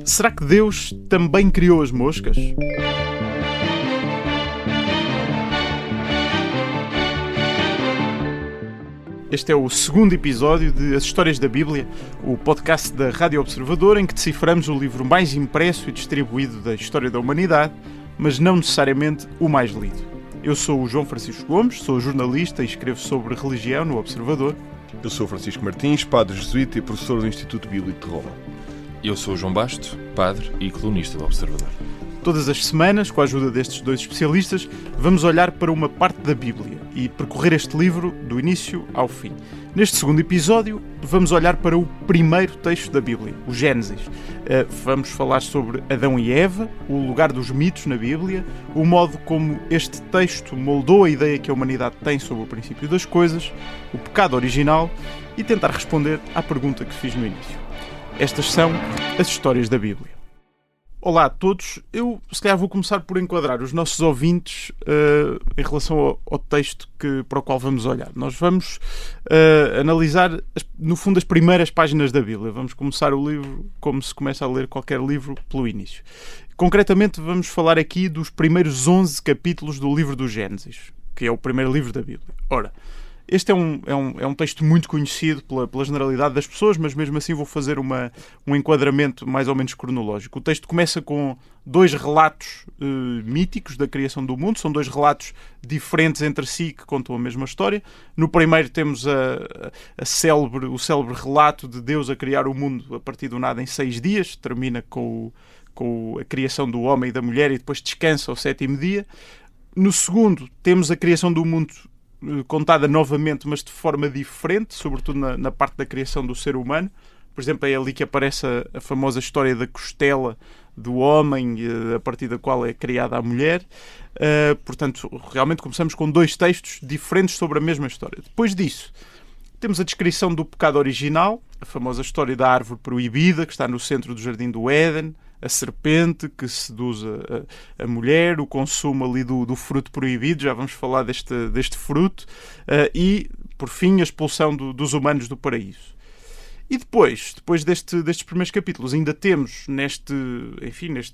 Será que Deus também criou as moscas? Este é o segundo episódio de As Histórias da Bíblia, o podcast da Rádio Observador, em que deciframos o livro mais impresso e distribuído da história da humanidade, mas não necessariamente o mais lido. Eu sou o João Francisco Gomes, sou jornalista e escrevo sobre religião no Observador. Eu sou o Francisco Martins, padre jesuíta e professor do Instituto Bíblico de Roma. Eu sou o João Basto, padre e colunista do Observador. Todas as semanas, com a ajuda destes dois especialistas, vamos olhar para uma parte da Bíblia e percorrer este livro do início ao fim. Neste segundo episódio, vamos olhar para o primeiro texto da Bíblia, o Gênesis. Vamos falar sobre Adão e Eva, o lugar dos mitos na Bíblia, o modo como este texto moldou a ideia que a humanidade tem sobre o princípio das coisas, o pecado original e tentar responder à pergunta que fiz no início. Estas são as histórias da Bíblia. Olá a todos. Eu, se calhar, vou começar por enquadrar os nossos ouvintes em relação ao texto para o qual vamos olhar. Nós vamos analisar, no fundo, as primeiras páginas da Bíblia. Vamos começar o livro como se começa a ler qualquer livro, pelo início. Concretamente, vamos falar aqui dos primeiros 11 capítulos do livro do Gênesis, que é o primeiro livro da Bíblia. Ora, este é um texto muito conhecido pela generalidade das pessoas, mas mesmo assim vou fazer um enquadramento mais ou menos cronológico. O texto começa com dois relatos míticos da criação do mundo. São dois relatos diferentes entre si que contam a mesma história. No primeiro temos o célebre relato de Deus a criar o mundo a partir do nada em 6 dias. Termina com a criação do homem e da mulher e depois descansa ao 7º dia. No segundo temos a criação do mundo contada novamente, mas de forma diferente, sobretudo na parte da criação do ser humano. Por exemplo, é ali que aparece a famosa história da costela do homem, a partir da qual é criada a mulher. Portanto, realmente começamos com dois textos diferentes sobre a mesma história. Depois disso, temos a descrição do pecado original, a famosa história da árvore proibida, que está no centro do jardim do Éden, a serpente que seduz a mulher, o consumo ali do fruto proibido, já vamos falar deste fruto, e, por fim, a expulsão dos humanos do paraíso. E depois destes primeiros capítulos, ainda temos neste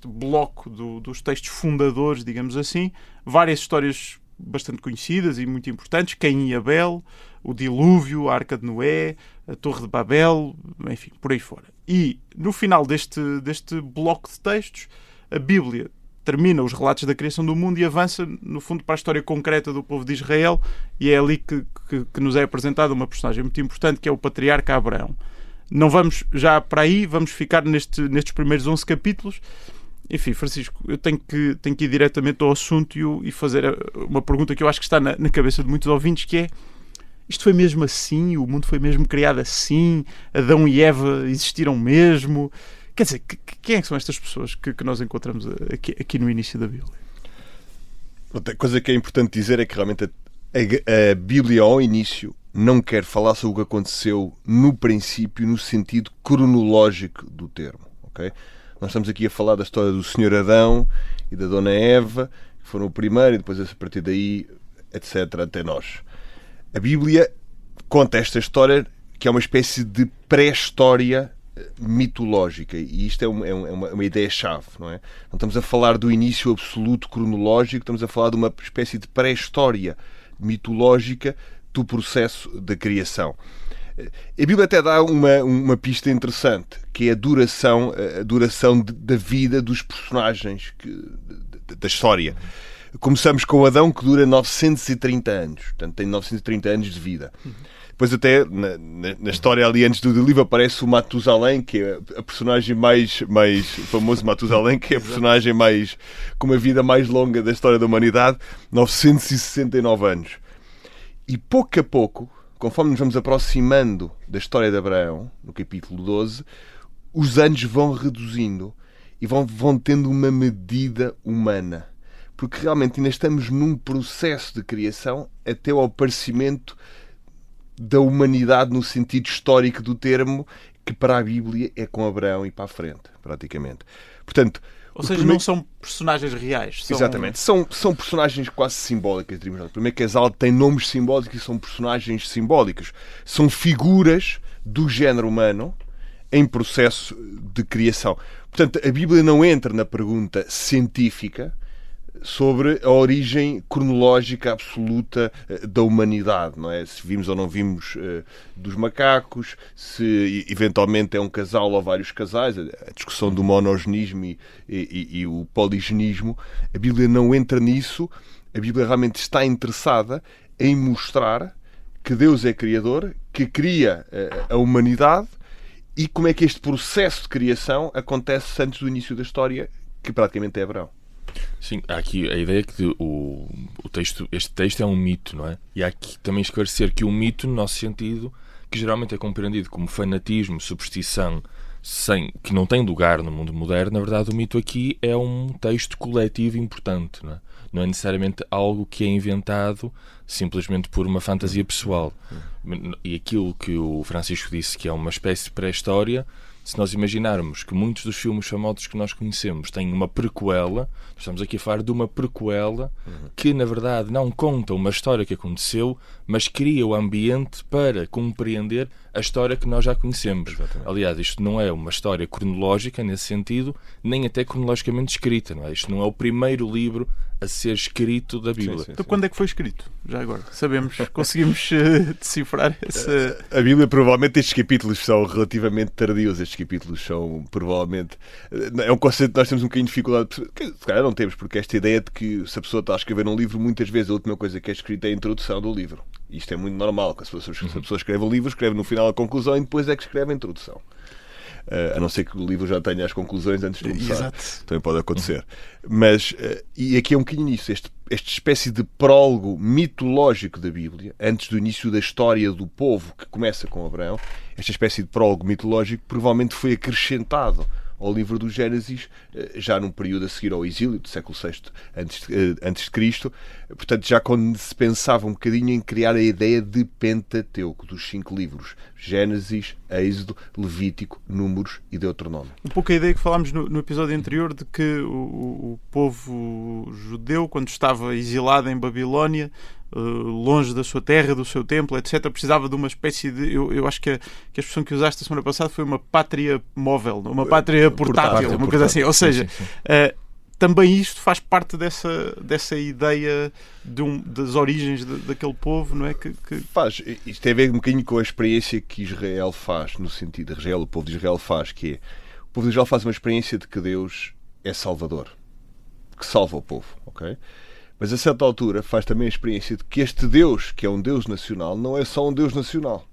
bloco dos textos fundadores, digamos assim, várias histórias bastante conhecidas e muito importantes: Caim e Abel, o dilúvio, a Arca de Noé, a Torre de Babel, enfim, por aí fora. E no final deste bloco de textos, a Bíblia termina os relatos da criação do mundo e avança, no fundo, para a história concreta do povo de Israel, e é ali que nos é apresentada uma personagem muito importante, que é o patriarca Abraão. Não vamos já para aí, vamos ficar nestes primeiros 11 capítulos. Enfim, Francisco, eu tenho que ir diretamente ao assunto e fazer uma pergunta que eu acho que está na cabeça de muitos ouvintes, que é: isto foi mesmo assim? O mundo foi mesmo criado assim? Adão e Eva existiram mesmo? Quer dizer, quem é que são estas pessoas que nós encontramos aqui no início da Bíblia? Outra coisa que é importante dizer é que realmente a Bíblia, ao início, não quer falar sobre o que aconteceu no princípio, no sentido cronológico do termo, ok? Nós estamos aqui a falar da história do Senhor Adão e da Dona Eva, que foram o primeiro, e depois a partir daí, etc., até nós. A Bíblia conta esta história, que é uma espécie de pré-história mitológica, e isto é uma ideia-chave, não é? Não estamos a falar do início absoluto cronológico, estamos a falar de uma espécie de pré-história mitológica do processo da criação. A Bíblia até dá uma pista interessante, que é a duração da vida dos personagens da história. Começamos com Adão, que dura 930 anos. Portanto, tem 930 anos de vida. Depois até, na história ali antes do livro, aparece o Matusalém, que é a personagem mais famoso, Matusalém, que é a personagem com uma vida mais longa da história da humanidade, 969 anos. E pouco a pouco, conforme nos vamos aproximando da história de Abraão, no capítulo 12, os anos vão reduzindo e vão tendo uma medida humana. Porque realmente ainda estamos num processo de criação até ao aparecimento da humanidade no sentido histórico do termo, que para a Bíblia é com Abraão e para a frente, praticamente. Portanto, ou seja, não são personagens reais. Exatamente. São personagens quase simbólicas. Primeiro que Exalto tem nomes simbólicos e são personagens simbólicos. São figuras do género humano em processo de criação. Portanto, a Bíblia não entra na pergunta científica sobre a origem cronológica absoluta da humanidade, não é? Se vimos ou não vimos dos macacos, se eventualmente é um casal ou vários casais, a discussão do monogenismo e o poligenismo. A Bíblia não entra nisso. A Bíblia realmente está interessada em mostrar que Deus é criador, que cria a humanidade, e como é que este processo de criação acontece antes do início da história, que praticamente é Abraão. Sim, há aqui a ideia que este texto é um mito, não é? E há aqui também esclarecer que o mito, no nosso sentido, que geralmente é compreendido como fanatismo, superstição, que não tem lugar no mundo moderno, na verdade o mito aqui é um texto coletivo importante, não é? Não é necessariamente algo que é inventado simplesmente por uma fantasia pessoal. E aquilo que o Francisco disse, que é uma espécie de pré-história, se nós imaginarmos que muitos dos filmes famosos que nós conhecemos têm uma prequela, nós estamos aqui a falar de uma prequela que, na verdade, não conta uma história que aconteceu, mas cria o ambiente para compreender a história que nós já conhecemos. Exatamente. Aliás, isto não é uma história cronológica nesse sentido, nem até cronologicamente escrita, não é? Isto não é o primeiro livro a ser escrito da Bíblia. Então, quando é que foi escrito? Já agora, sabemos, conseguimos decifrar essa... A Bíblia, provavelmente, estes capítulos são relativamente tardios. Estes capítulos são, provavelmente... É um conceito que nós temos um bocadinho de dificuldade. Se calhar não temos, porque esta ideia de que se a pessoa está a escrever um livro, muitas vezes a última coisa que é escrita é a introdução do livro. Isto é muito normal. Se a pessoa escreve um livro, escreve no final a conclusão e depois é que escreve a introdução. A não ser que o livro já tenha as conclusões antes de começar. Exato. Também pode acontecer. Mas, e aqui é um bocadinho isso, esta espécie de prólogo mitológico da Bíblia, antes do início da história do povo, que começa com Abraão, esta espécie de prólogo mitológico provavelmente foi acrescentado ao livro do Gênesis, já num período a seguir ao exílio, do século VI antes de Cristo. Portanto, já quando se pensava um bocadinho em criar a ideia de Pentateuco, dos 5 livros: Gênesis, Êxodo, Levítico, Números e Deuteronômio. Um pouco a ideia que falámos no episódio anterior de que o povo judeu, quando estava exilado em Babilónia, longe da sua terra, do seu templo, etc., precisava de uma espécie de... Eu acho que a expressão que usaste a semana passada foi uma pátria móvel, uma pátria portátil, uma coisa assim. Ou seja, sim. Também isto faz parte dessa ideia das origens daquele povo, não é? Que... Faz. Isto tem a ver um bocadinho com a experiência que Israel faz, no sentido de Israel, o povo de Israel faz, que é... O povo de Israel faz uma experiência de que Deus é Salvador, que salva o povo, ok? Mas a certa altura faz também a experiência de que este Deus, que é um Deus nacional, não é só um Deus nacional.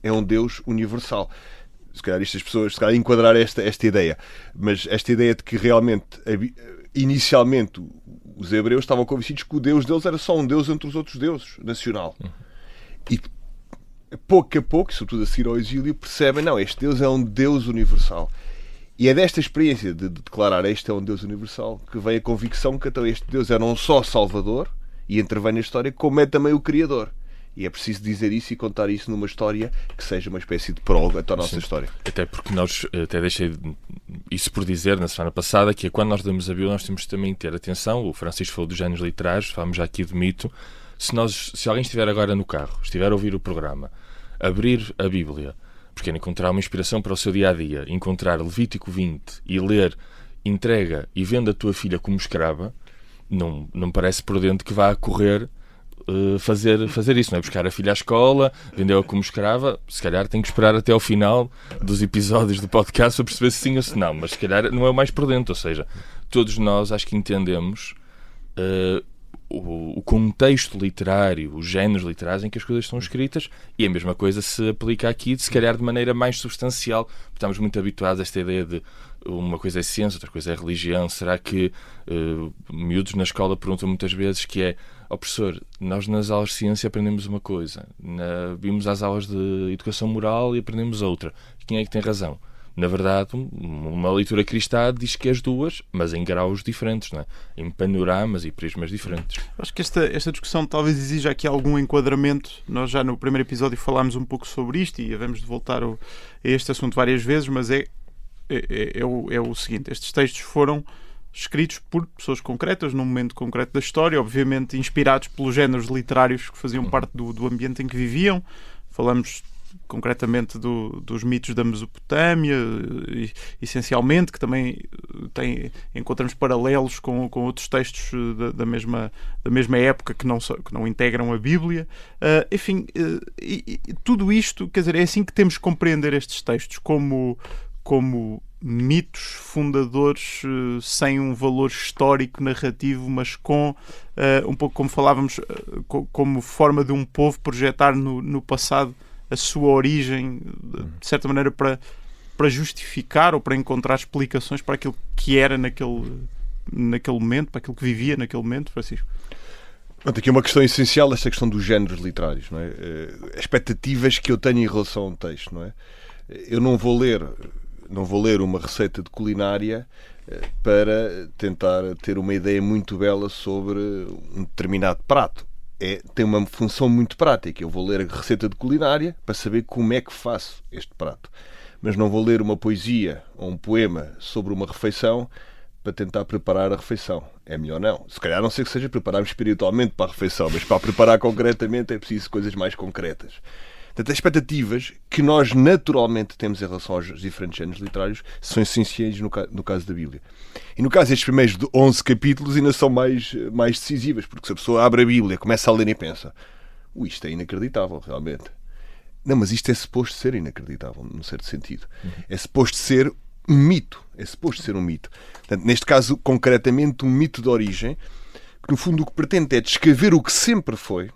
É um Deus universal. Se calhar estas pessoas, se calhar enquadrar esta ideia. Mas esta ideia de que realmente, inicialmente, os hebreus estavam convencidos que o Deus deles era só um Deus entre os outros deuses, nacional. E pouco a pouco, sobretudo a seguir ao exílio, percebem, não, este Deus é um Deus universal. E é desta experiência de declarar este é um Deus universal que vem a convicção que então este Deus é não só Salvador e intervém na história, como é também o Criador. E é preciso dizer isso e contar isso numa história que seja uma espécie de prólogo à nossa história. Até porque nós, até deixei isso por dizer na semana passada, que é quando nós lemos a Bíblia nós temos também que ter atenção. O Francisco falou dos géneros literários, falamos já aqui de mito. Se alguém estiver agora no carro, estiver a ouvir o programa, abrir a Bíblia, porque encontrar uma inspiração para o seu dia-a-dia, encontrar Levítico 20 e ler entrega e vende a tua filha como escrava, não me parece prudente que vá a correr fazer isso, não é? Buscar a filha à escola, vendê-la como escrava. Se calhar tem que esperar até ao final dos episódios do podcast para perceber se sim ou se não, mas se calhar não é o mais prudente. Ou seja, todos nós acho que entendemos o contexto literário, os géneros literários em que as coisas estão escritas, e a mesma coisa se aplica aqui, se calhar de maneira mais substancial. Estamos muito habituados a esta ideia de uma coisa é ciência, outra coisa é religião. Será que miúdos na escola perguntam muitas vezes que é: professor, nós nas aulas de ciência aprendemos uma coisa, vimos as aulas de educação moral e aprendemos outra. Quem é que tem razão? Na verdade, uma leitura cristã diz que as duas, mas em graus diferentes, não é? Em panoramas e prismas diferentes. Acho que esta discussão talvez exija aqui algum enquadramento. Nós já no primeiro episódio falámos um pouco sobre isto e havemos de voltar a este assunto várias vezes, mas é o seguinte: estes textos foram escritos por pessoas concretas, num momento concreto da história, obviamente inspirados pelos géneros literários que faziam parte do ambiente em que viviam. Falamos concretamente dos mitos da Mesopotâmia, essencialmente, que também encontramos paralelos com outros textos da mesma época que não integram a Bíblia. Enfim, e tudo isto, quer dizer, é assim que temos que compreender estes textos, como mitos fundadores sem um valor histórico, narrativo, mas com, um pouco como falávamos, como forma de um povo projetar no passado a sua origem, de certa maneira para justificar ou para encontrar explicações para aquilo que era naquele momento, para aquilo que vivia naquele momento, Francisco. Aqui uma questão essencial, esta questão dos géneros literários, não é? Expectativas que eu tenho em relação a um texto, não é? Eu não vou ler uma receita de culinária para tentar ter uma ideia muito bela sobre um determinado prato. Tem uma função muito prática. Eu vou ler a receita de culinária para saber como é que faço este prato. Mas não vou ler uma poesia ou um poema sobre uma refeição para tentar preparar a refeição. É melhor não. Se calhar não sei que seja preparar-me espiritualmente para a refeição, mas para preparar concretamente é preciso coisas mais concretas. Portanto, as expectativas que nós naturalmente temos em relação aos diferentes géneros literários são essenciais no caso da Bíblia. E no caso, estes primeiros 11 capítulos ainda são mais decisivas, porque se a pessoa abre a Bíblia, começa a ler e pensa: isto é inacreditável, realmente. Não, mas isto é suposto ser inacreditável, num certo sentido. É suposto ser um mito. Portanto, neste caso, concretamente, um mito de origem, que no fundo o que pretende é descrever o que sempre foi.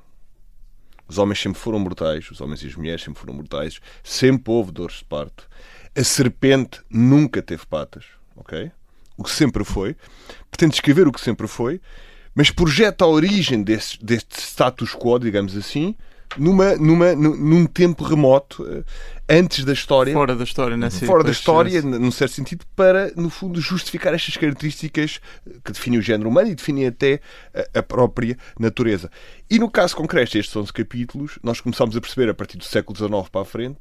Os homens sempre foram mortais, os homens e as mulheres sempre foram mortais, sempre houve dores de parto. A serpente nunca teve patas, ok? O que sempre foi. Pretende descrever o que sempre foi, mas projeta a origem deste status quo, digamos assim, num tempo remoto, antes da história. Fora da história, né? Fora da história, num certo sentido, para, no fundo, justificar estas características que definem o género humano e definem até a própria natureza. E no caso concreto, estes 11 capítulos, nós começamos a perceber, a partir do século XIX para a frente,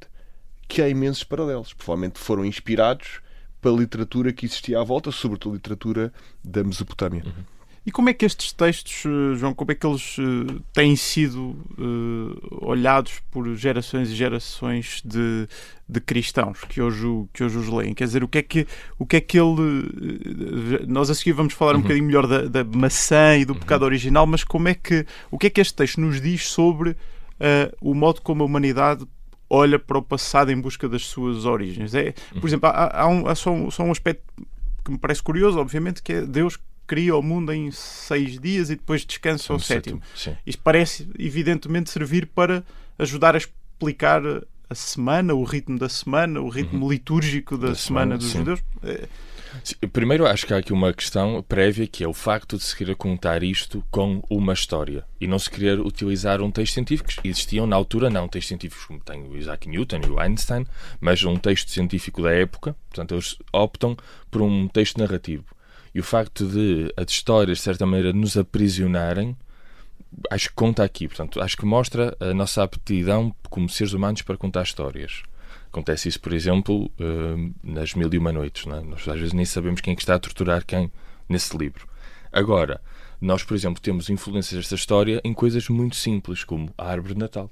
que há imensos paralelos. Provavelmente foram inspirados pela literatura que existia à volta, sobretudo a literatura da Mesopotâmia. E como é que estes textos, João, como é que eles têm sido olhados por gerações e gerações de cristãos que hoje os leem? Quer dizer, o que é que ele... Nós a seguir vamos falar um bocadinho melhor da maçã e do pecado original, mas o que é que este texto nos diz sobre o modo como a humanidade olha para o passado em busca das suas origens? Por exemplo, há só um aspecto que me parece curioso, obviamente, que é Deus cria o mundo em 6 dias e depois descansa ao sétimo. Isto parece, evidentemente, servir para ajudar a explicar a semana, o ritmo da semana, o ritmo litúrgico da semana dos judeus. Sim. Primeiro, acho que há aqui uma questão prévia, que é o facto de se querer contar isto com uma história e não se querer utilizar um texto científico. Existiam na altura não textos científicos como tem o Isaac Newton e o Einstein, mas um texto científico da época. Portanto, eles optam por um texto narrativo. E o facto de as histórias, de certa maneira, nos aprisionarem, acho que conta aqui. Portanto, acho que mostra a nossa aptidão como seres humanos para contar histórias. Acontece isso, por exemplo, nas Mil e Uma Noites. Não é? Nós às vezes nem sabemos quem é que está a torturar quem nesse livro. Agora, nós, por exemplo, temos influências desta história em coisas muito simples, como a árvore de Natal.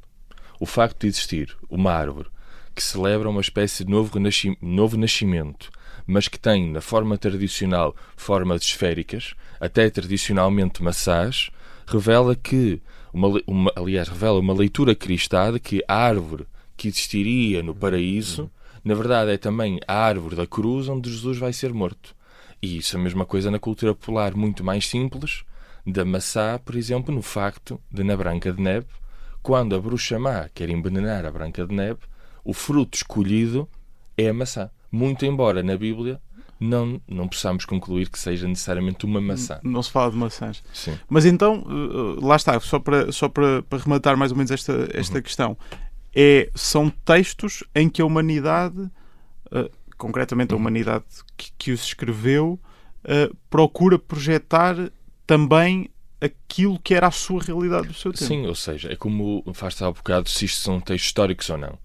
O facto de existir uma árvore que celebra uma espécie de novo nascimento, mas que tem, na forma tradicional, formas esféricas, até tradicionalmente maçãs, revela uma leitura cristã de que a árvore que existiria no paraíso, na verdade é também a árvore da cruz onde Jesus vai ser morto. E isso é a mesma coisa na cultura popular, muito mais simples, da maçã, por exemplo, no facto de, na Branca de Neve, quando a bruxa má quer envenenar a Branca de Neve, o fruto escolhido é a maçã. Muito embora na Bíblia não possamos concluir que seja necessariamente uma maçã. Não se fala de maçãs. Sim. Mas então, lá está, só para rematar mais ou menos esta questão. São textos em que a humanidade, concretamente a humanidade que os escreveu, procura projetar também aquilo que era a sua realidade do seu tempo. Sim, ou seja, é como faz-se há bocado se isto são textos históricos ou não.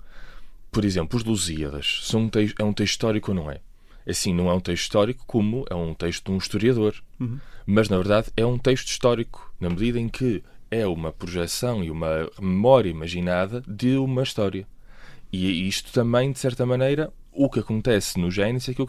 Por exemplo, os Lusíadas é um texto histórico ou não é? Assim, não é um texto histórico como é um texto de um historiador. Mas, na verdade, é um texto histórico, na medida em que é uma projeção e uma memória imaginada de uma história. E isto também, de certa maneira, o que acontece no Gênesis é aquilo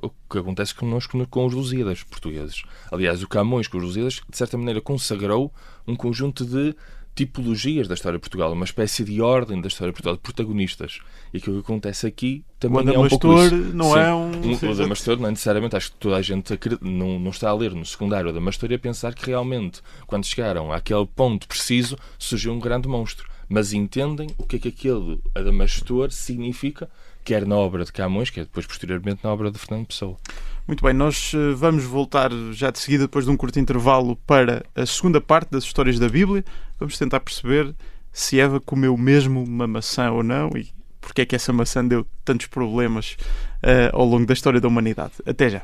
o que acontece connosco com os Lusíadas portugueses. Aliás, o Camões com os Lusíadas, de certa maneira, consagrou um conjunto de tipologias da história de Portugal, uma espécie de ordem da história de Portugal, de protagonistas. E aquilo que acontece aqui também é um pouco isso. Não é um... O Adamastor não é necessariamente, acho que toda a gente não está a ler no secundário o Adamastor e a pensar que realmente, quando chegaram àquele ponto preciso, surgiu um grande monstro. Mas entendem o que é que aquele Adamastor significa, quer na obra de Camões, quer depois posteriormente na obra de Fernando Pessoa. Muito bem, nós vamos voltar já de seguida, depois de um curto intervalo, para a segunda parte das histórias da Bíblia. Vamos tentar perceber se Eva comeu mesmo uma maçã ou não e porque é que essa maçã deu tantos problemas ao longo da história da humanidade. Até já.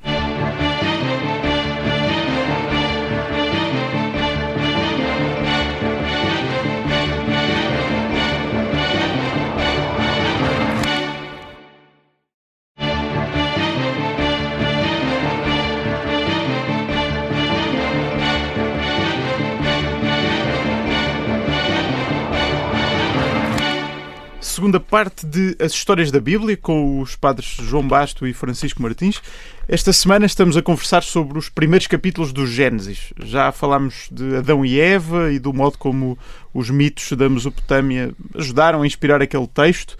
Segunda parte de As Histórias da Bíblia, com os padres João Basto e Francisco Martins. Esta semana estamos a conversar sobre os primeiros capítulos do Gênesis. Já falámos de Adão e Eva e do modo como os mitos da Mesopotâmia ajudaram a inspirar aquele texto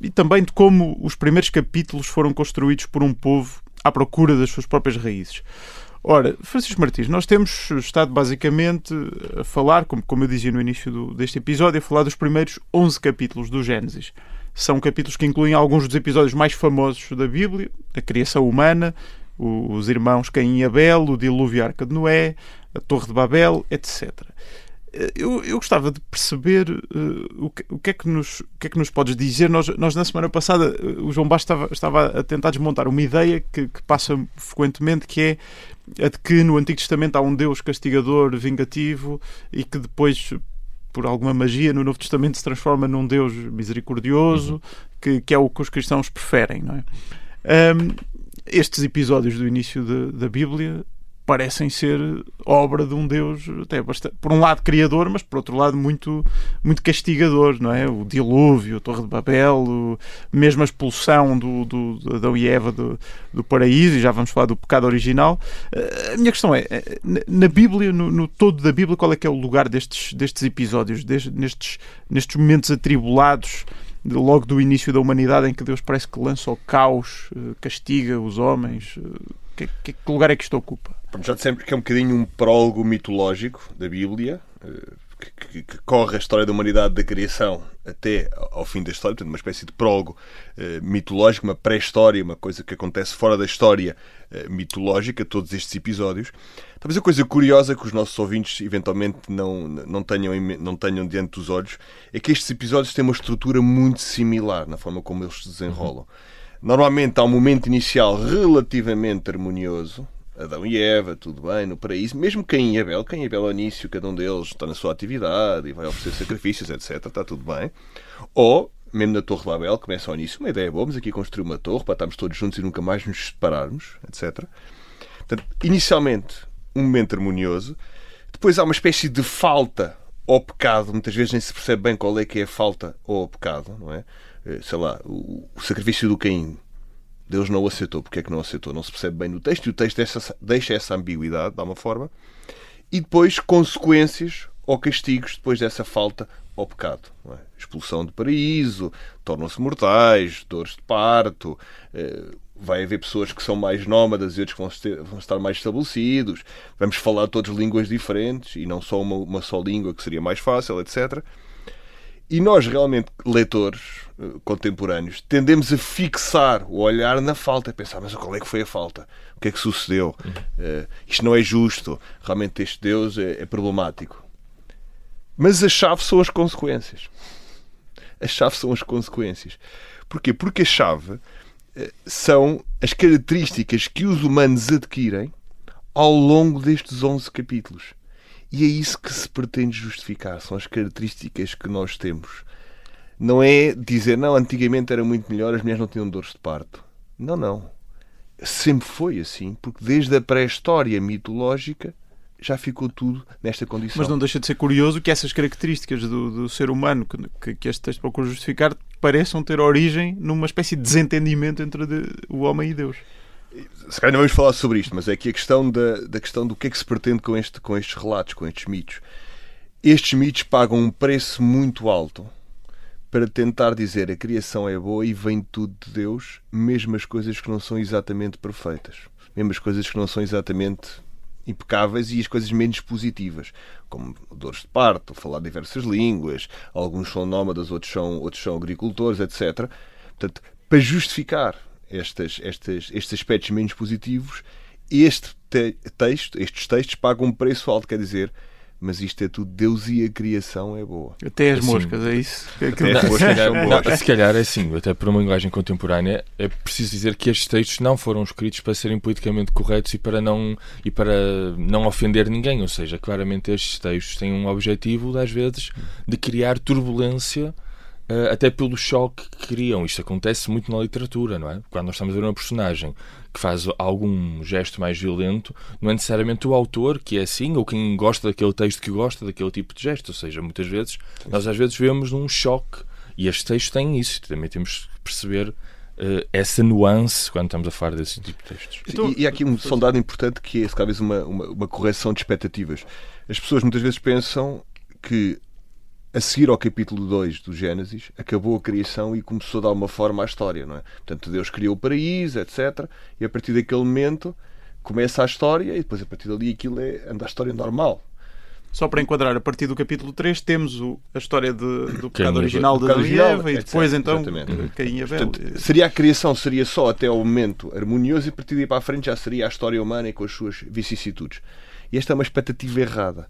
e também de como os primeiros capítulos foram construídos por um povo à procura das suas próprias raízes. Ora, Francisco Martins, nós temos estado basicamente a falar, como eu dizia no início deste episódio, a falar dos primeiros 11 capítulos do Gênesis. São capítulos que incluem alguns dos episódios mais famosos da Bíblia, a criação humana, os irmãos Caim e Abel, o dilúvio e a Arca de Noé, a Torre de Babel, etc. Eu gostava de perceber o que é que nos podes dizer. Nós na semana passada, o João Basto estava a tentar desmontar uma ideia que passa frequentemente, que é a de que no Antigo Testamento há um Deus castigador, vingativo, e que depois, por alguma magia, no Novo Testamento se transforma num Deus misericordioso, que é o que os cristãos preferem, não é? Estes episódios do início da Bíblia parecem ser obra de um Deus até bastante, por um lado criador, mas por outro lado muito, muito castigador, não é? O dilúvio, a Torre de Babel, mesmo a expulsão de Adão e Eva do paraíso, e já vamos falar do pecado original. A minha questão é, na Bíblia, no todo da Bíblia, qual é que é o lugar destes episódios, nestes momentos atribulados, logo do início da humanidade, em que Deus parece que lança o caos, castiga os homens? Que lugar é que isto ocupa? Já dissemos que é um bocadinho um prólogo mitológico da Bíblia, que corre a história da humanidade, da criação até ao fim da história, portanto uma espécie de prólogo mitológico, uma pré-história, uma coisa que acontece fora da história mitológica, todos estes episódios. Talvez a coisa curiosa que os nossos ouvintes eventualmente não tenham diante dos olhos é que estes episódios têm uma estrutura muito similar na forma como eles se desenrolam. Normalmente há um momento inicial relativamente harmonioso, Adão e Eva, tudo bem, no paraíso, mesmo Caim e Abel ao início, cada um deles está na sua atividade e vai oferecer sacrifícios, etc, está tudo bem. Ou, mesmo na Torre de Babel, começa ao início, uma ideia boa, vamos aqui construir uma torre para estarmos todos juntos e nunca mais nos separarmos, etc. Portanto, inicialmente, um momento harmonioso, depois há uma espécie de falta ao pecado, muitas vezes nem se percebe bem qual é que é a falta ou o pecado, não é? Sei lá, o sacrifício do Caim, Deus não o aceitou. Porque é que não aceitou? Não se percebe bem no texto, e o texto deixa essa ambiguidade, de alguma forma, e depois consequências ou castigos depois dessa falta ao pecado, não é? Expulsão do paraíso, tornam-se mortais, dores de parto, vai haver pessoas que são mais nómadas e outros que vão estar mais estabelecidos, vamos falar todos línguas diferentes e não só uma só língua, que seria mais fácil, etc. E nós, realmente, leitores contemporâneos, tendemos a fixar o olhar na falta, a pensar, mas qual é que foi a falta? O que é que sucedeu? Isto não é justo. Realmente este Deus é problemático. Mas a chave são as consequências. A chave são as consequências. Porquê? Porque a chave são as características que os humanos adquirem ao longo destes 11 capítulos. E é isso que se pretende justificar, são as características que nós temos. Não é dizer, não, antigamente era muito melhor, as mulheres não tinham dores de parto. Não. Sempre foi assim, porque desde a pré-história mitológica já ficou tudo nesta condição. Mas não deixa de ser curioso que essas características do ser humano que este texto procura justificar pareçam ter origem numa espécie de desentendimento entre o homem e Deus. Se calhar não vamos falar sobre isto, mas é aqui a questão da questão do que é que se pretende com estes relatos, com estes mitos. Estes mitos pagam um preço muito alto para tentar dizer a criação é boa e vem tudo de Deus, mesmo as coisas que não são exatamente perfeitas, mesmo as coisas que não são exatamente impecáveis e as coisas menos positivas, como dores de parto, falar diversas línguas, alguns são nómadas, outros são agricultores, etc. Portanto, para justificar estes aspectos menos positivos, estes textos pagam um preço alto, quer dizer, mas isto é tudo Deus e a criação é boa. Até as moscas, é isso? Até as moscas são boas. Se calhar é assim, até por uma linguagem contemporânea, é preciso dizer que estes textos não foram escritos para serem politicamente corretos e para não ofender ninguém. Ou seja, claramente estes textos têm um objetivo, às vezes, de criar turbulência, até pelo choque que criam. Isto acontece muito na literatura, não é? Quando nós estamos a ver uma personagem que faz algum gesto mais violento, não é necessariamente o autor que é assim, ou quem gosta daquele texto que gosta daquele tipo de gesto. Ou seja, muitas vezes, nós às vezes vemos um choque, e estes textos têm isso. Também temos que perceber essa nuance quando estamos a falar desse tipo de textos. Então, e há aqui um dado importante que é, talvez, uma correção de expectativas. As pessoas muitas vezes pensam que a seguir ao capítulo 2 do Gênesis, acabou a criação e começou a dar uma forma à história, não é? Portanto, Deus criou o paraíso, etc. E a partir daquele momento começa a história e depois a partir dali aquilo anda a história normal. Só para enquadrar, a partir do capítulo 3 temos a história do pecado original de Adão e Eva, e depois então Caim e Abel. Portanto, seria a criação, seria só até ao momento harmonioso, e a partir daí para a frente já seria a história humana e com as suas vicissitudes. E esta é uma expectativa errada.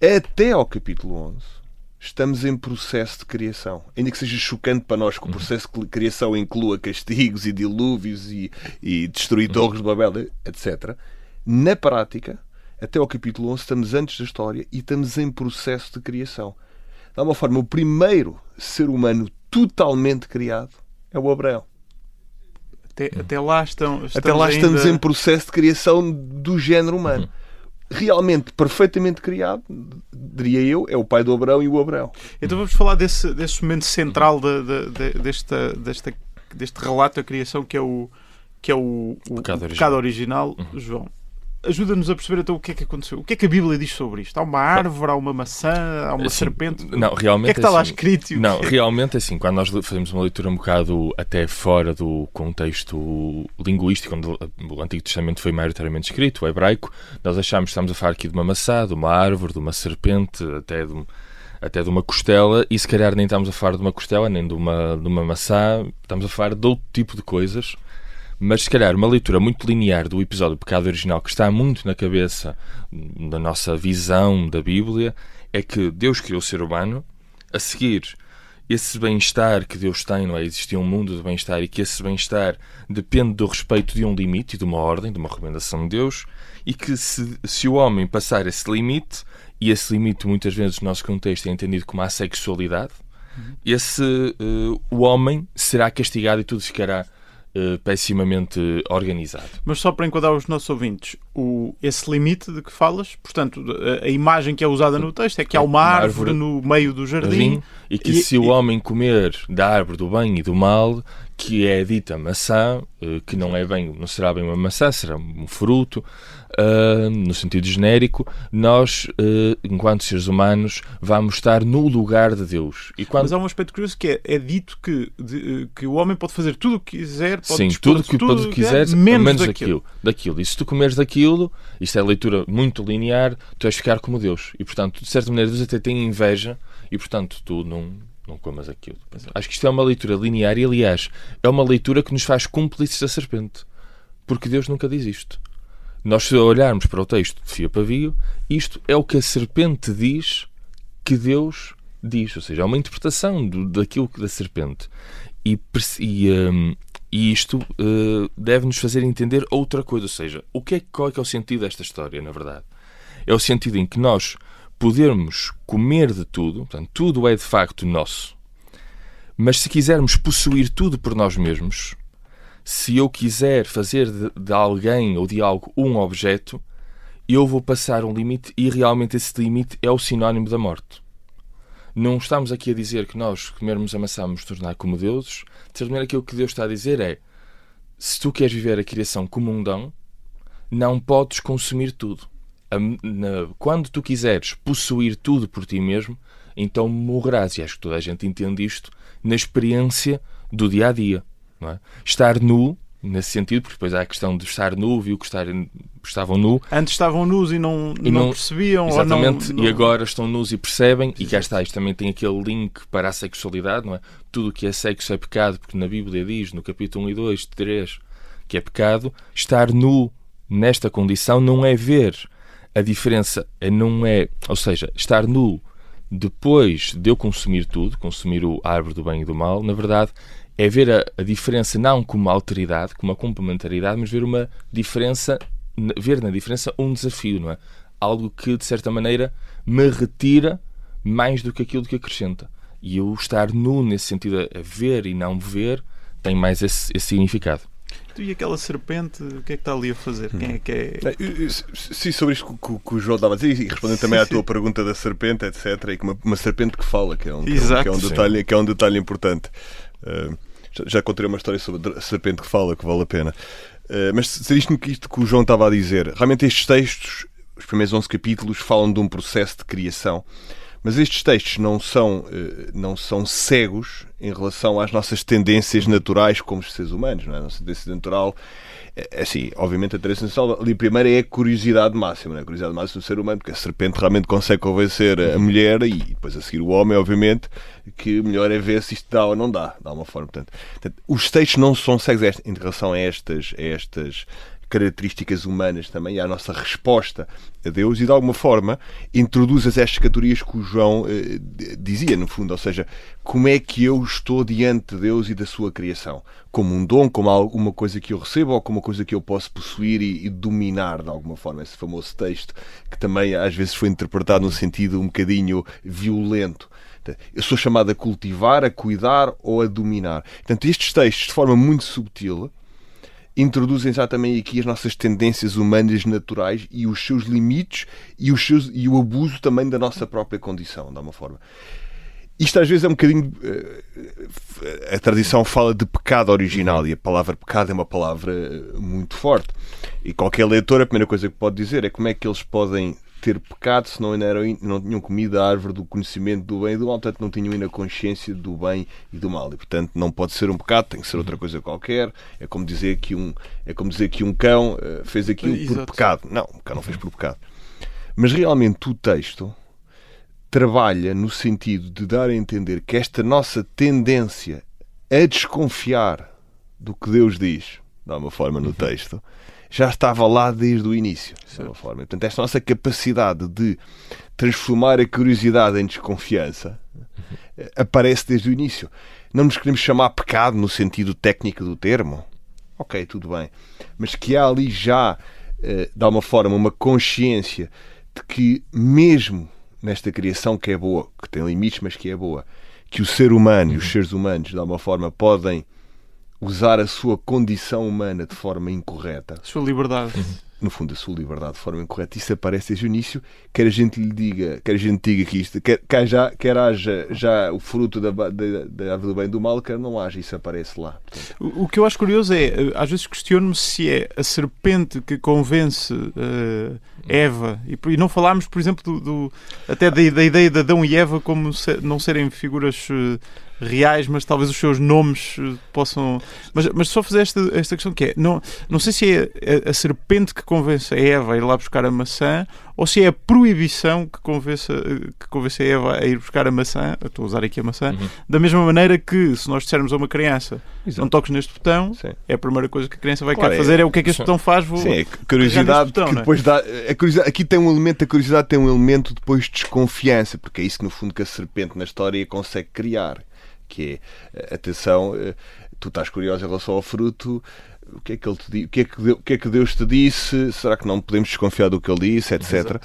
Até ao capítulo 11 estamos em processo de criação. Ainda que seja chocante para nós que o processo de criação inclua castigos e dilúvios e destruir torres de Babel, etc. Na prática, até ao capítulo 11 estamos antes da história e estamos em processo de criação. De alguma forma, o primeiro ser humano totalmente criado é o Abraão. Até lá estamos em processo de criação do género humano. Realmente, perfeitamente criado, diria eu, é o pai do Abraão e o Abraão. Então vamos falar desse momento central deste relato da criação, que é o pecado original. João, ajuda-nos a perceber então o que é que aconteceu. O que é que a Bíblia diz sobre isto? Há uma árvore, há uma maçã, há uma serpente? Não, realmente, o que é que está lá escrito? Não, realmente é assim, quando nós fazemos uma leitura um bocado até fora do contexto linguístico, onde o Antigo Testamento foi maioritariamente escrito, o hebraico, nós achamos que estamos a falar aqui de uma maçã, de uma árvore, de uma serpente, até de uma costela, e se calhar nem estamos a falar de uma costela, nem de uma maçã, estamos a falar de outro tipo de coisas. Mas se calhar uma leitura muito linear do episódio do pecado original, que está muito na cabeça da nossa visão da Bíblia, é que Deus criou o ser humano, a seguir esse bem-estar que Deus tem, não é? Existia um mundo de bem-estar, e que esse bem-estar depende do respeito de um limite, de uma ordem, de uma recomendação de Deus, e que se o homem passar esse limite, e esse limite muitas vezes no nosso contexto é entendido como a sexualidade, o homem será castigado e tudo ficará pessimamente organizado. Mas só para enquadrar os nossos ouvintes, esse limite de que falas, portanto, a imagem que é usada no texto é que há uma árvore no meio do jardim, e que se o homem comer da árvore do bem e do mal, que é dita maçã, que não será bem uma maçã, será um fruto, no sentido genérico, nós, enquanto seres humanos, vamos estar no lugar de Deus. Mas há um aspecto curioso que é dito que o homem pode fazer tudo o que quiser, pode tudo o que quiser, menos daquilo. E se tu comeres daquilo, isto é leitura muito linear, tu vais ficar como Deus. E, portanto, de certa maneira, Deus até tem inveja e, portanto, tu não comas aquilo. Acho que isto é uma leitura linear e, aliás, é uma leitura que nos faz cúmplices da serpente. Porque Deus nunca diz isto. Nós, se olharmos para o texto de Fio Pavio, isto é o que a serpente diz que Deus diz. Ou seja, é uma interpretação daquilo da serpente. E isto deve-nos fazer entender outra coisa. Ou seja, qual é que é o sentido desta história, na verdade? É o sentido em que nós podermos comer de tudo, portanto, tudo é de facto nosso, mas se quisermos possuir tudo por nós mesmos, se eu quiser fazer de alguém ou de algo um objeto, eu vou passar um limite, e realmente esse limite é o sinónimo da morte. não estamos aqui a dizer que nós comermos a maçã nos tornar como deuses. De certa maneira, aquilo que Deus está a dizer é: se tu queres viver a criação como um dom, não podes consumir tudo. Quando tu quiseres possuir tudo por ti mesmo, então morrerás. E acho que toda a gente entende isto na experiência do dia-a-dia. Não é? Estar nu, nesse sentido, porque depois há a questão de estar nu, viu que estavam nu. Antes estavam nus e não percebiam. Exatamente, ou não... e agora estão nus e percebem. E cá está, isto também tem aquele link para a sexualidade, não é? Tudo o que é sexo é pecado, porque na Bíblia diz, no capítulo 1 e 2, 3, que é pecado. Estar nu nesta condição não é ver a diferença, não é, ou seja, estar nu depois de eu consumir tudo, consumir a árvore do bem e do mal, na verdade, é ver a diferença não como uma alteridade, como uma complementaridade, mas ver uma diferença, ver na diferença um desafio, não é? Algo que, de certa maneira, me retira mais do que aquilo que acrescenta. E eu estar nu, nesse sentido, a ver e não ver, tem mais esse significado. E aquela serpente, o que é que está ali a fazer? Quem é que é? Sim, sobre isto que o João estava a dizer, e respondendo também à tua pergunta da serpente, etc., e que uma serpente que fala, que é um detalhe importante. Já contei uma história sobre a serpente que fala, que vale a pena. Mas se isto que o João estava a dizer, realmente estes textos, os primeiros 11 capítulos, falam de um processo de criação. Mas estes textos não são cegos em relação às nossas tendências naturais como seres humanos. Não é? A nossa tendência natural, assim, obviamente a tendência natural ali primeiro é a curiosidade máxima, não é? A curiosidade máxima do ser humano, porque a serpente realmente consegue convencer a mulher e depois a seguir o homem, obviamente, que o melhor é ver se isto dá ou não dá, de alguma forma. Portanto, os textos não são cegos em relação a estas características humanas também e à nossa resposta a Deus, e de alguma forma introduz estas categorias que o João dizia, no fundo, ou seja, como é que eu estou diante de Deus e da sua criação, como um dom, como alguma coisa que eu recebo ou como uma coisa que eu posso possuir e dominar de alguma forma. Esse famoso texto que também às vezes foi interpretado num sentido um bocadinho violento. Eu sou chamado a cultivar, a cuidar ou a dominar. Portanto, estes textos, de forma muito subtil, introduzem já também aqui as nossas tendências humanas naturais e os seus limites e o abuso também da nossa própria condição, de alguma forma. Isto às vezes é um bocadinho... A tradição fala de pecado original e a palavra pecado é uma palavra muito forte. E qualquer leitor, a primeira coisa que pode dizer é como é que eles podem ter pecado se não tinham comido a árvore do conhecimento do bem e do mal, portanto não tinham ainda consciência do bem e do mal, e portanto não pode ser um pecado, tem que ser outra coisa qualquer. É como dizer que um cão fez aquilo por pecado. Não, o cão não fez por pecado. Mas realmente o texto trabalha no sentido de dar a entender que esta nossa tendência a desconfiar do que Deus diz, de alguma forma, no texto, já estava lá desde o início, de alguma forma. Portanto, esta nossa capacidade de transformar a curiosidade em desconfiança aparece desde o início. Não nos queremos chamar pecado no sentido técnico do termo. Ok, tudo bem. Mas que há ali já, de alguma forma, uma consciência de que mesmo nesta criação que é boa, que tem limites, mas que é boa, que o ser humano e os seres humanos, de alguma forma, podem usar a sua condição humana de forma incorreta. A sua liberdade. No fundo, a sua liberdade de forma incorreta. Isso aparece desde o início. Quer a gente lhe diga, quer a gente diga que isto, quer haja já o fruto da árvore do bem e do mal, quer não haja. Isso aparece lá. Portanto, o que eu acho curioso é, às vezes questiono-me se é a serpente que convence Eva, e não falámos, por exemplo, até da ideia de Adão e Eva como não serem figuras reais, mas talvez os seus nomes possam... Mas só fazer esta questão que é, não sei se é a serpente que convence a Eva a ir lá buscar a maçã, ou se é a proibição que convence a Eva a ir buscar a maçã, eu estou a usar aqui a maçã, da mesma maneira que se nós dissermos a uma criança, não toques neste botão, sim, é a primeira coisa que a criança vai querer fazer, é o que é que este botão faz, vou... Sim, a curiosidade botão, que depois dá... Aqui tem um elemento, a curiosidade tem um elemento depois de desconfiança, porque é isso que no fundo que a serpente na história consegue criar, que é, atenção, tu estás curioso em relação ao fruto, o que é que ele te disse, o que é que Deus te disse, será que não podemos desconfiar do que ele disse, etc. Exato.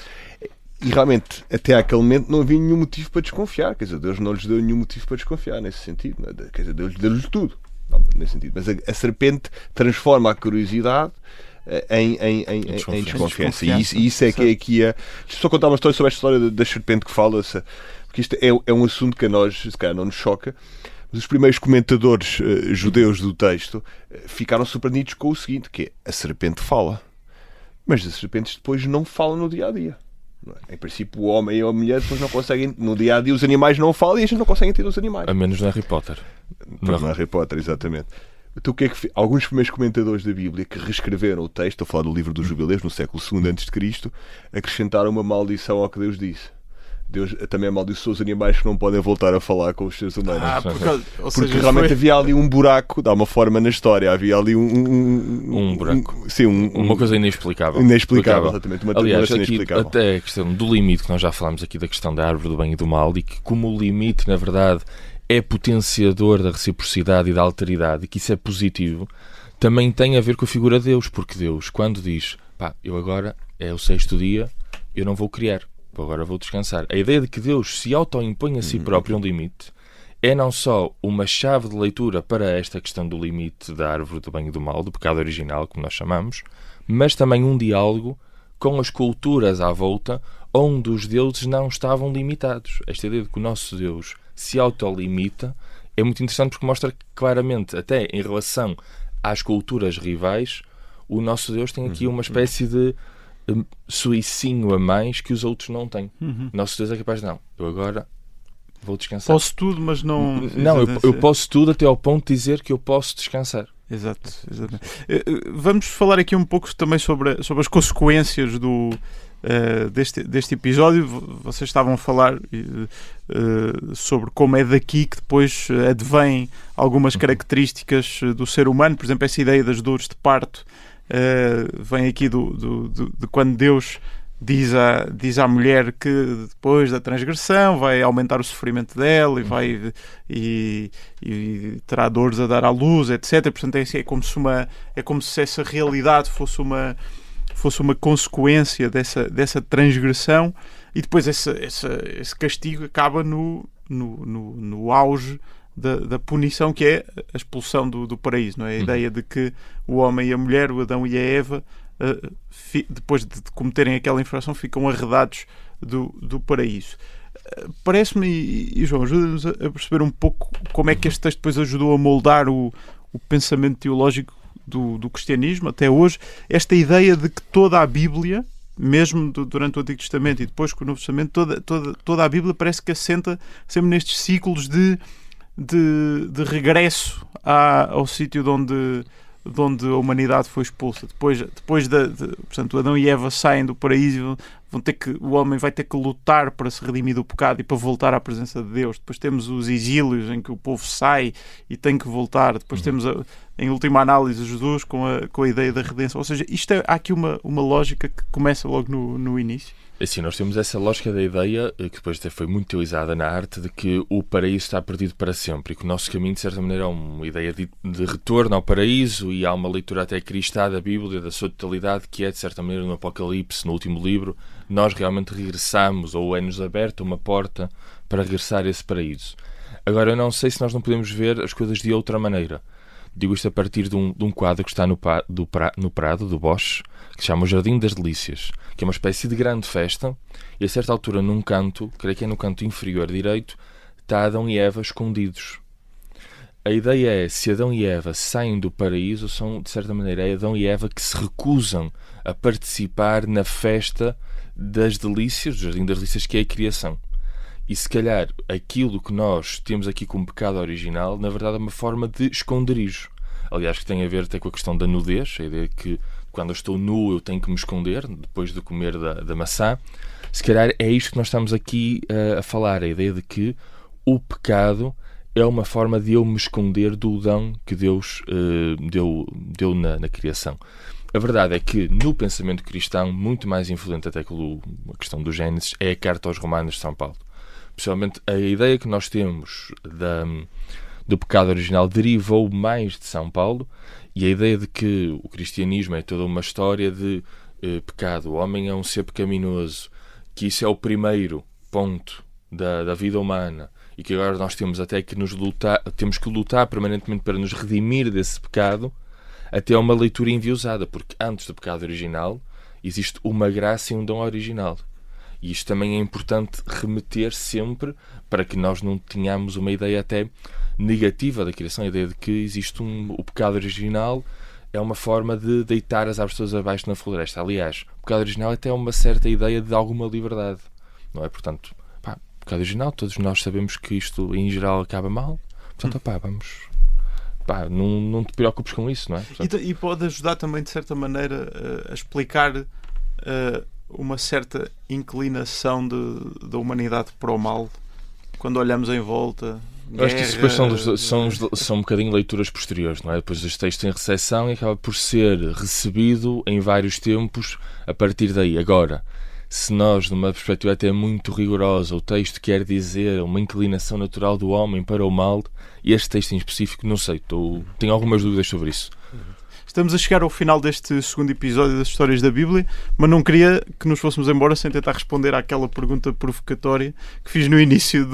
E realmente, até àquele momento não havia nenhum motivo para desconfiar, quer dizer, Deus não lhes deu nenhum motivo para desconfiar nesse sentido, não é? Quer dizer, Deus deu-lhes tudo, não, nesse sentido. Mas a serpente transforma a curiosidade em desconfiança. E isso é que é aqui a... Deixa eu só contar uma história sobre esta história da serpente que fala-se. porque isto é um assunto que a nós, se calhar, não nos choca, mas os primeiros comentadores judeus do texto ficaram surpreendidos com o seguinte, que é, a serpente fala, mas as serpentes depois não falam no dia-a-dia. Em princípio, o homem e a mulher depois não conseguem, no dia-a-dia os animais não falam e a gente não consegue entender os animais. A menos no Harry Potter. No Harry Potter, exatamente. Então, o que é que alguns primeiros comentadores da Bíblia que reescreveram o texto, estou a falar do livro dos Jubileus, no século II a.C., acrescentaram uma maldição ao que Deus disse. Deus também amaldiçoou os animais que não podem voltar a falar com os seres humanos. Porque realmente havia ali um buraco, dá uma forma na história, havia ali um buraco. Sim, uma coisa inexplicável. Inexplicável, exatamente. Aliás, aqui, até a questão do limite, que nós já falámos aqui da questão da árvore do bem e do mal, e que como o limite, na verdade, é potenciador da reciprocidade e da alteridade, e que isso é positivo, também tem a ver com a figura de Deus, porque Deus, quando diz, eu agora é o 6º dia, eu não vou criar, agora vou descansar. A ideia de que Deus se autoimpõe a si próprio um limite é não só uma chave de leitura para esta questão do limite da árvore do bem e do mal, do pecado original, como nós chamamos, mas também um diálogo com as culturas à volta, onde os deuses não estavam limitados. Esta ideia de que o nosso Deus se autolimita é muito interessante porque mostra que claramente, até em relação às culturas rivais, o nosso Deus tem aqui uma espécie de suicinho a mais que os outros não têm. O nosso Deus é capaz de, eu agora vou descansar. Posso tudo, mas não... Não, eu posso tudo até ao ponto de dizer que eu posso descansar. Exato. Vamos falar aqui um pouco também sobre as consequências deste episódio. Vocês estavam a falar sobre como é daqui que depois advêm algumas características do ser humano. Por exemplo, essa ideia das dores de parto vem aqui de quando Deus diz à mulher que depois da transgressão vai aumentar o sofrimento dela e terá dores a dar à luz, etc. Portanto, é como se essa realidade fosse uma consequência dessa transgressão, e depois esse castigo acaba no auge da punição, que é a expulsão do paraíso, não é? A ideia de que o homem e a mulher, o Adão e a Eva, depois de cometerem aquela infração, ficam arredados do paraíso. Parece-me, e João, ajuda-nos a perceber um pouco como é que este texto depois ajudou a moldar o pensamento teológico do cristianismo até hoje, esta ideia de que toda a Bíblia, mesmo durante o Antigo Testamento e depois com o Novo Testamento, toda a Bíblia parece que assenta sempre nestes ciclos de regresso ao sítio de onde a humanidade foi expulsa. Depois portanto, Adão e Eva saem do paraíso, o homem vai ter que lutar para se redimir do pecado e para voltar à presença de Deus. Depois temos os exílios em que o povo sai e tem que voltar. Depois temos, em última análise, Jesus com a ideia da redenção. Ou seja, há aqui uma lógica que começa logo no início. Assim, nós temos essa lógica da ideia, que depois até foi muito utilizada na arte, de que o paraíso está perdido para sempre e que o nosso caminho, de certa maneira, é uma ideia de retorno ao paraíso, e há uma leitura até cristã da Bíblia, da sua totalidade, que é, de certa maneira, no Apocalipse, no último livro, nós realmente regressamos, ou é-nos aberta uma porta para regressar a esse paraíso. Agora, eu não sei se nós não podemos ver as coisas de outra maneira. Digo isto a partir de um quadro que está no Prado, do Bosch, que se chama O Jardim das Delícias, que é uma espécie de grande festa, e a certa altura, num canto, creio que é no canto inferior direito, está Adão e Eva escondidos. A ideia é, se Adão e Eva saem do paraíso, são, de certa maneira, é Adão e Eva que se recusam a participar na festa das delícias, do Jardim das Delícias, que é a criação. E se calhar aquilo que nós temos aqui como pecado original, na verdade é uma forma de esconderijo. Aliás, que tem a ver até com a questão da nudez, a ideia que quando eu estou nu eu tenho que me esconder depois de comer da maçã. Se calhar é isto que nós estamos aqui a falar, a ideia de que o pecado é uma forma de eu me esconder do dom que Deus deu na criação. A verdade é que no pensamento cristão, muito mais influente até que a questão do Gênesis, é a Carta aos Romanos de São Paulo. Pessoalmente, a ideia que nós temos do pecado original derivou mais de São Paulo, e a ideia de que o cristianismo é toda uma história de pecado, o homem é um ser pecaminoso, que isso é o primeiro ponto da vida humana, e que agora nós temos até que temos que lutar permanentemente para nos redimir desse pecado, até uma leitura enviosada, porque antes do pecado original existe uma graça e um dom original. E isto também é importante remeter sempre para que nós não tenhamos uma ideia até negativa da criação, a ideia de que existe o pecado original é uma forma de deitar as árvores todas abaixo na floresta. Aliás, o pecado original até é uma certa ideia de alguma liberdade, não é? Portanto, o pecado original, todos nós sabemos que isto em geral acaba mal, portanto, não te preocupes com isso, não é? Portanto, E pode ajudar também, de certa maneira, a explicar uma certa inclinação da humanidade para o mal, quando olhamos em volta. Eu acho que isso depois são um bocadinho leituras posteriores, não é? Depois este texto em recepção e acaba por ser recebido em vários tempos a partir daí. Agora, se nós, numa perspectiva até muito rigorosa, o texto quer dizer uma inclinação natural do homem para o mal, e este texto em específico, não sei, tenho algumas dúvidas sobre isso. Estamos a chegar ao final deste segundo episódio das Histórias da Bíblia, mas não queria que nos fôssemos embora sem tentar responder àquela pergunta provocatória que fiz no início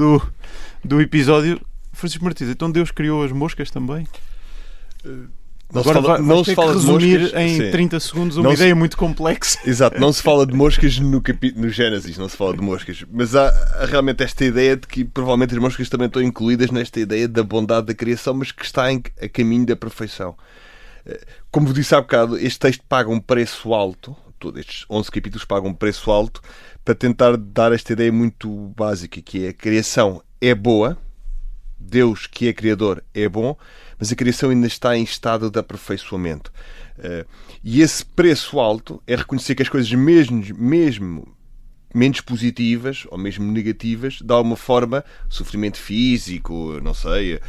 do episódio. Francisco Martins, então Deus criou as moscas também? Não se fala resumir de moscas, em 30 segundos uma ideia muito complexa. Exato, não se fala de moscas no Gênesis, não se fala de moscas, mas há realmente esta ideia de que provavelmente as moscas também estão incluídas nesta ideia da bondade da criação, mas que está a caminho da perfeição. Como disse há bocado, este texto paga um preço alto, todos estes 11 capítulos pagam um preço alto para tentar dar esta ideia muito básica, que é a criação é boa, Deus que é criador é bom, mas a criação ainda está em estado de aperfeiçoamento. E esse preço alto é reconhecer que as coisas mesmo menos positivas ou mesmo negativas, de alguma forma, sofrimento físico, não sei,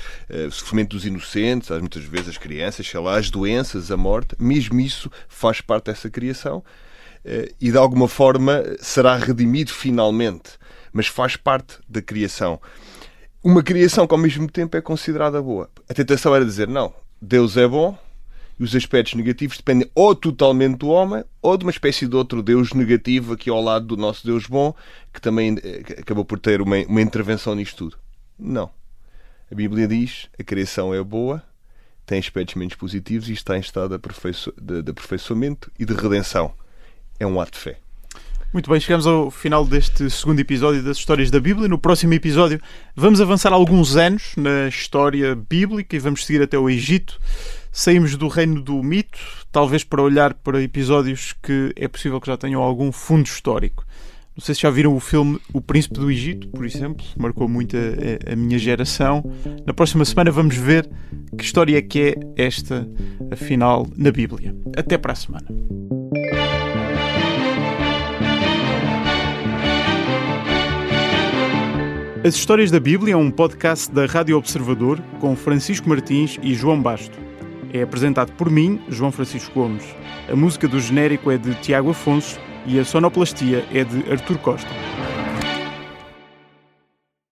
sofrimento dos inocentes, muitas vezes as crianças, sei lá, as doenças, a morte, mesmo isso faz parte dessa criação e de alguma forma será redimido finalmente, mas faz parte da criação. Uma criação que ao mesmo tempo é considerada boa. A tentação era dizer, não, Deus é bom, e os aspectos negativos dependem ou totalmente do homem ou de uma espécie de outro Deus negativo aqui ao lado do nosso Deus bom, que também acabou por ter uma intervenção nisto tudo. Não. A Bíblia diz a criação é boa, tem aspectos menos positivos e está em estado de aperfeiçoamento e de redenção. É um ato de fé. Muito bem, chegamos ao final deste segundo episódio das Histórias da Bíblia. No próximo episódio vamos avançar alguns anos na história bíblica e vamos seguir até o Egito. Saímos do reino do mito, talvez para olhar para episódios que é possível que já tenham algum fundo histórico. Não sei se já viram o filme O Príncipe do Egito, por exemplo, marcou muito a minha geração. Na próxima semana vamos ver que história é que é esta, afinal, na Bíblia. Até para a semana. As Histórias da Bíblia é um podcast da Rádio Observador com Francisco Martins e João Basto. É apresentado por mim, João Francisco Gomes. A música do genérico é de Tiago Afonso e a sonoplastia é de Artur Costa.